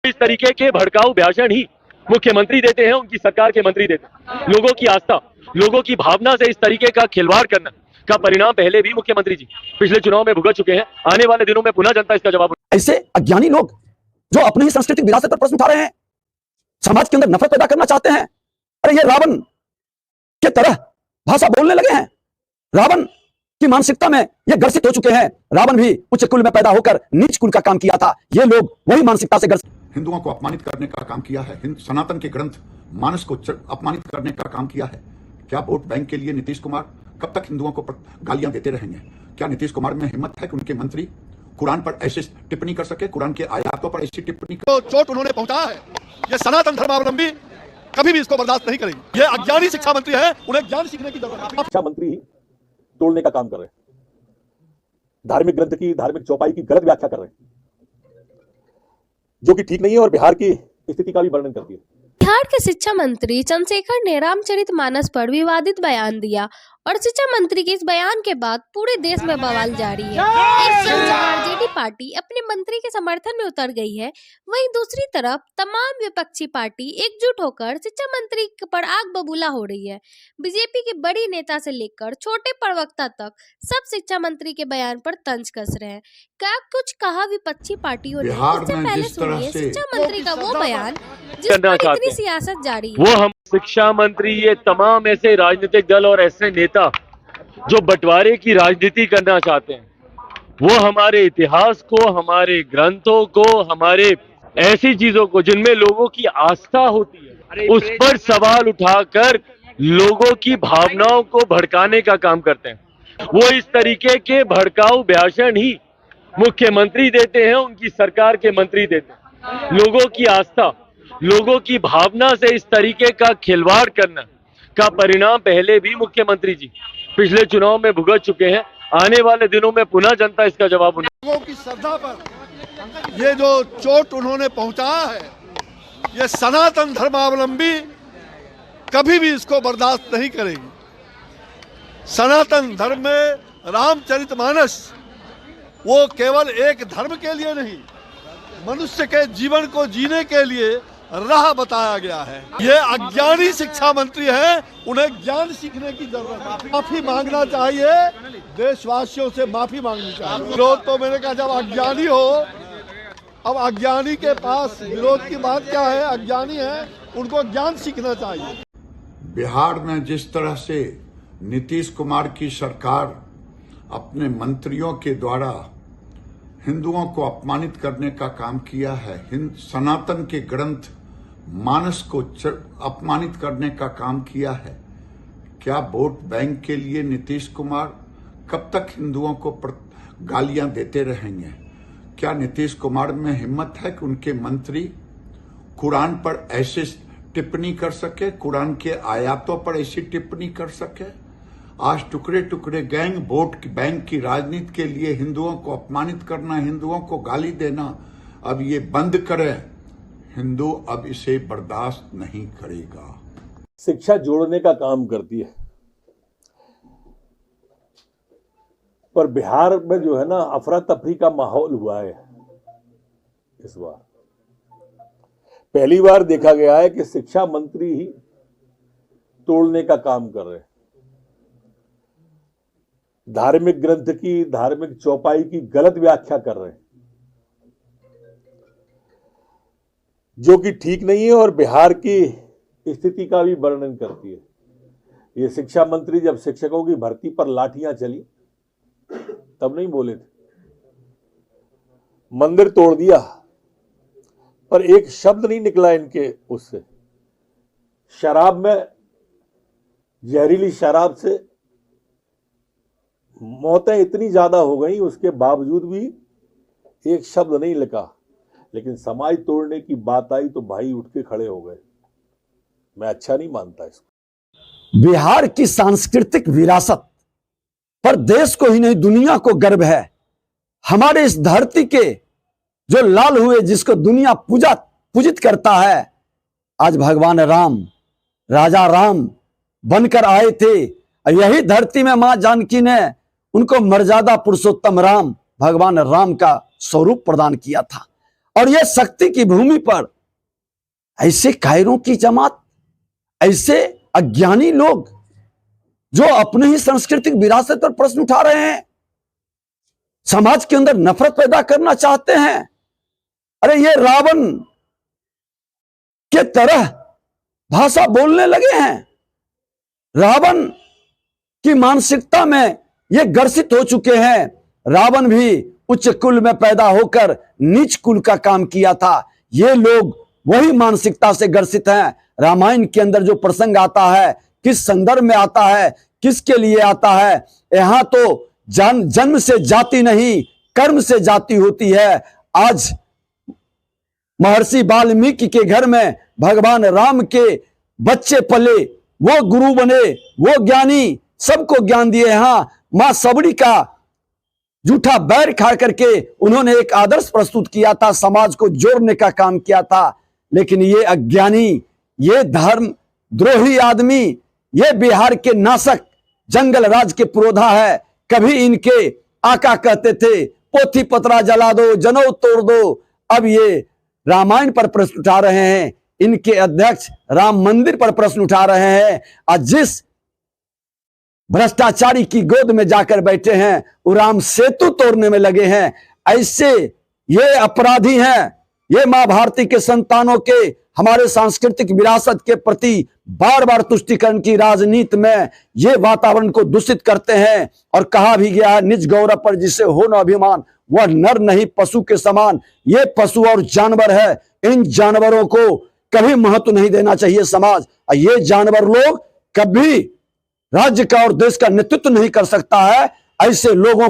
इस तरीके के भड़काऊ भाषण ही मुख्यमंत्री देते हैं, उनकी सरकार के मंत्री देते हैं। लोगों की आस्था, लोगों की भावना से इस तरीके का खिलवाड़ करना का परिणाम पहले भी मुख्यमंत्री जी पिछले चुनाव में भुगत चुके हैं। आने वाले दिनों में पुनः जनता इसका जवाब। ऐसे अज्ञानी लोग जो अपनी ही सांस्कृतिक विरासत पर प्रश्न उठा रहे हैं, समाज के अंदर नफरत पैदा करना चाहते हैं। अरे ये रावण के तरह भाषा बोलने लगे हैं। रावण की मानसिकता में ये ग्रसित हो चुके हैं। रावण भी उच्च कुल में पैदा होकर नीच कुल का काम किया था। ये लोग वही मानसिकता से ग्रसित। हिंदुओं को अपमानित करने का काम किया है, सनातन के ग्रंथ मानस को अपमानित करने का काम किया है। क्या वोट बैंक के लिए नीतीश कुमार कब तक हिंदुओं को गालियां देते रहेंगे? क्या नीतीश कुमार में हिम्मत है कि उनके मंत्री कुरान पर ऐसी टिप्पणी कर सके, कुरान के आयातों पर ऐसी टिप्पणी तो चोट उन्होंने पहुंचाया है, ये सनातन धर्मावलंबी कभी भी इसको बर्दाश्त नहीं करेंगे। ये अज्ञानी शिक्षा मंत्री है, उन्हें ज्ञान सीखने की जरूरत है। शिक्षा मंत्री ही तोड़ने का काम कर रहे हैं, धार्मिक ग्रंथ की, धार्मिक चौपाई की गलत व्याख्या कर रहे हैं, जो कि ठीक नहीं है और बिहार की स्थिति का भी वर्णन करती है। बिहार के शिक्षा मंत्री चंद्रशेखर ने रामचरितमानस पर विवादित बयान दिया और शिक्षा मंत्री के इस बयान के बाद पूरे देश में बवाल जारी है। एक तरफ आरजेडी पार्टी अपने मंत्री के समर्थन में उतर गई है, वहीं दूसरी तरफ तमाम विपक्षी पार्टी एकजुट होकर शिक्षा मंत्री पर आग बबूला हो रही है। बीजेपी के बड़ी नेता से लेकर छोटे प्रवक्ता तक सब शिक्षा मंत्री के बयान पर तंज कस रहे हैं। क्या कुछ कहा विपक्षी पार्टियों ने? इससे पहले सुनिए शिक्षा मंत्री का वो बयान जिस पर इतनी सियासत जारी है। वो हम शिक्षा मंत्री, ये तमाम ऐसे राजनीतिक दल और ऐसे नेता जो बंटवारे की राजनीति करना चाहते हैं, वो हमारे इतिहास को, हमारे ग्रंथों को, हमारे ऐसी चीजों को जिनमें लोगों की आस्था होती है, उस पर सवाल उठाकर लोगों की भावनाओं को भड़काने का काम करते हैं। वो इस तरीके के भड़काऊ भाषण ही मुख्यमंत्री देते हैं, उनकी सरकार के मंत्री देते हैं। लोगों की आस्था, लोगों की भावना से इस तरीके का खिलवाड़ करना का परिणाम पहले भी मुख्यमंत्री जी पिछले चुनाव में भुगत चुके हैं। आने वाले दिनों में पुनः जनता इसका जवाब। लोगों की श्रद्धा पर ये जो चोट उन्होंने पहुंचाया है, ये सनातन धर्मावलंबी कभी भी इसको बर्दाश्त नहीं करेगी। सनातन धर्म में रामचरितमानस वो केवल एक धर्म के लिए नहीं, मनुष्य के जीवन को जीने के लिए राह बताया गया है। ये अज्ञानी शिक्षा मंत्री है, उन्हें ज्ञान सीखने की जरूरत है। माफी मांगना चाहिए, देशवासियों से माफी मांगनी चाहिए। विरोध तो मैंने कहा जब अज्ञानी हो, अब अज्ञानी के पास विरोध की बात क्या है? अज्ञानी है, उनको ज्ञान सीखना चाहिए। बिहार में जिस तरह से नीतीश कुमार की सरकार अपने मंत्रियों के द्वारा हिंदुओं को अपमानित करने का काम किया है, सनातन के ग्रंथ मानस को अपमानित करने का काम किया है। क्या वोट बैंक के लिए नीतीश कुमार कब तक हिंदुओं को गालियां देते रहेंगे? क्या नीतीश कुमार में हिम्मत है कि उनके मंत्री कुरान पर ऐसे टिप्पणी कर सके, कुरान के आयातों पर ऐसी टिप्पणी कर सके? आज टुकड़े टुकड़े गैंग वोट बैंक की राजनीति के लिए हिंदुओं को अपमानित करना, हिंदुओं को गाली देना, अब ये बंद करें। हिंदू अब इसे बर्दाश्त नहीं करेगा। शिक्षा जोड़ने का काम करती है, पर बिहार में जो है ना अफरा तफरी का माहौल हुआ है। इस बार पहली बार देखा गया है कि शिक्षा मंत्री ही तोड़ने का काम कर रहे हैं, धार्मिक ग्रंथ की, धार्मिक चौपाई की गलत व्याख्या कर रहे हैं, जो कि ठीक नहीं है और बिहार की स्थिति का भी वर्णन करती है। ये शिक्षा मंत्री जब शिक्षकों की भर्ती पर लाठियां चली तब नहीं बोले थे, मंदिर तोड़ दिया, पर एक शब्द नहीं निकला इनके उससे। शराब में, जहरीली शराब से मौतें इतनी ज्यादा हो गई, उसके बावजूद भी एक शब्द नहीं लिखा। लेकिन समाज तोड़ने की बात आई तो भाई उठ के खड़े हो गए। मैं अच्छा नहीं मानता इसको। बिहार की सांस्कृतिक विरासत पर देश को ही नहीं दुनिया को गर्व है। हमारे इस धरती के जो लाल हुए, जिसको दुनिया पूजित करता है, आज भगवान राम, राजा राम बनकर आए थे। यही धरती में मां जानकी ने उनको मर्यादा पुरुषोत्तम राम, भगवान राम का स्वरूप प्रदान किया था। और यह शक्ति की भूमि पर ऐसे कायरों की जमात, ऐसे अज्ञानी लोग जो अपने ही सांस्कृतिक विरासत पर प्रश्न उठा रहे हैं, समाज के अंदर नफरत पैदा करना चाहते हैं। अरे ये रावण के तरह भाषा बोलने लगे हैं। रावण की मानसिकता में ये ग्रसित हो चुके हैं। रावण भी उच्च कुल में पैदा होकर नीच कुल का काम किया था। ये लोग वही मानसिकता से ग्रसित हैं। रामायण के अंदर जो प्रसंग आता है, किस संदर्भ में आता है, किसके लिए आता है? यहां तो जन्म से जाति नहीं, कर्म से जाति होती है। आज महर्षि वाल्मीकि के घर में भगवान राम के बच्चे पले, वो गुरु बने, वो ज्ञानी, सबको ज्ञान दिए। यहां मां सबड़ी का जूठा बैर खा करके उन्होंने एक आदर्श प्रस्तुत किया था, समाज को जोड़ने का काम किया था। लेकिन ये अज्ञानी, ये धर्म द्रोही आदमी, ये बिहार के नासक, जंगल राज के पुरोधा है। कभी इनके आका कहते थे पोथी पत्रा जला दो, जनेऊ तोड़ दो। अब ये रामायण पर प्रश्न उठा रहे हैं। इनके अध्यक्ष राम मंदिर पर प्रश्न उठा रहे हैं। और जिस भ्रष्टाचारी की गोद में जाकर बैठे हैं, वो राम सेतु तोड़ने में लगे हैं। ऐसे ये अपराधी हैं। ये मां भारती के संतानों के, हमारे सांस्कृतिक विरासत के प्रति बार बार तुष्टीकरण की राजनीति में ये वातावरण को दूषित करते हैं। और कहा भी गया है, निज गौरव पर जिसे हो न अभिमान, वह नर नहीं पशु के समान। ये पशु और जानवर है। इन जानवरों को कभी महत्व नहीं देना चाहिए समाज। और ये जानवर लोग कभी राज्य का और देश का नेतृत्व नहीं कर सकता है। ऐसे लोगों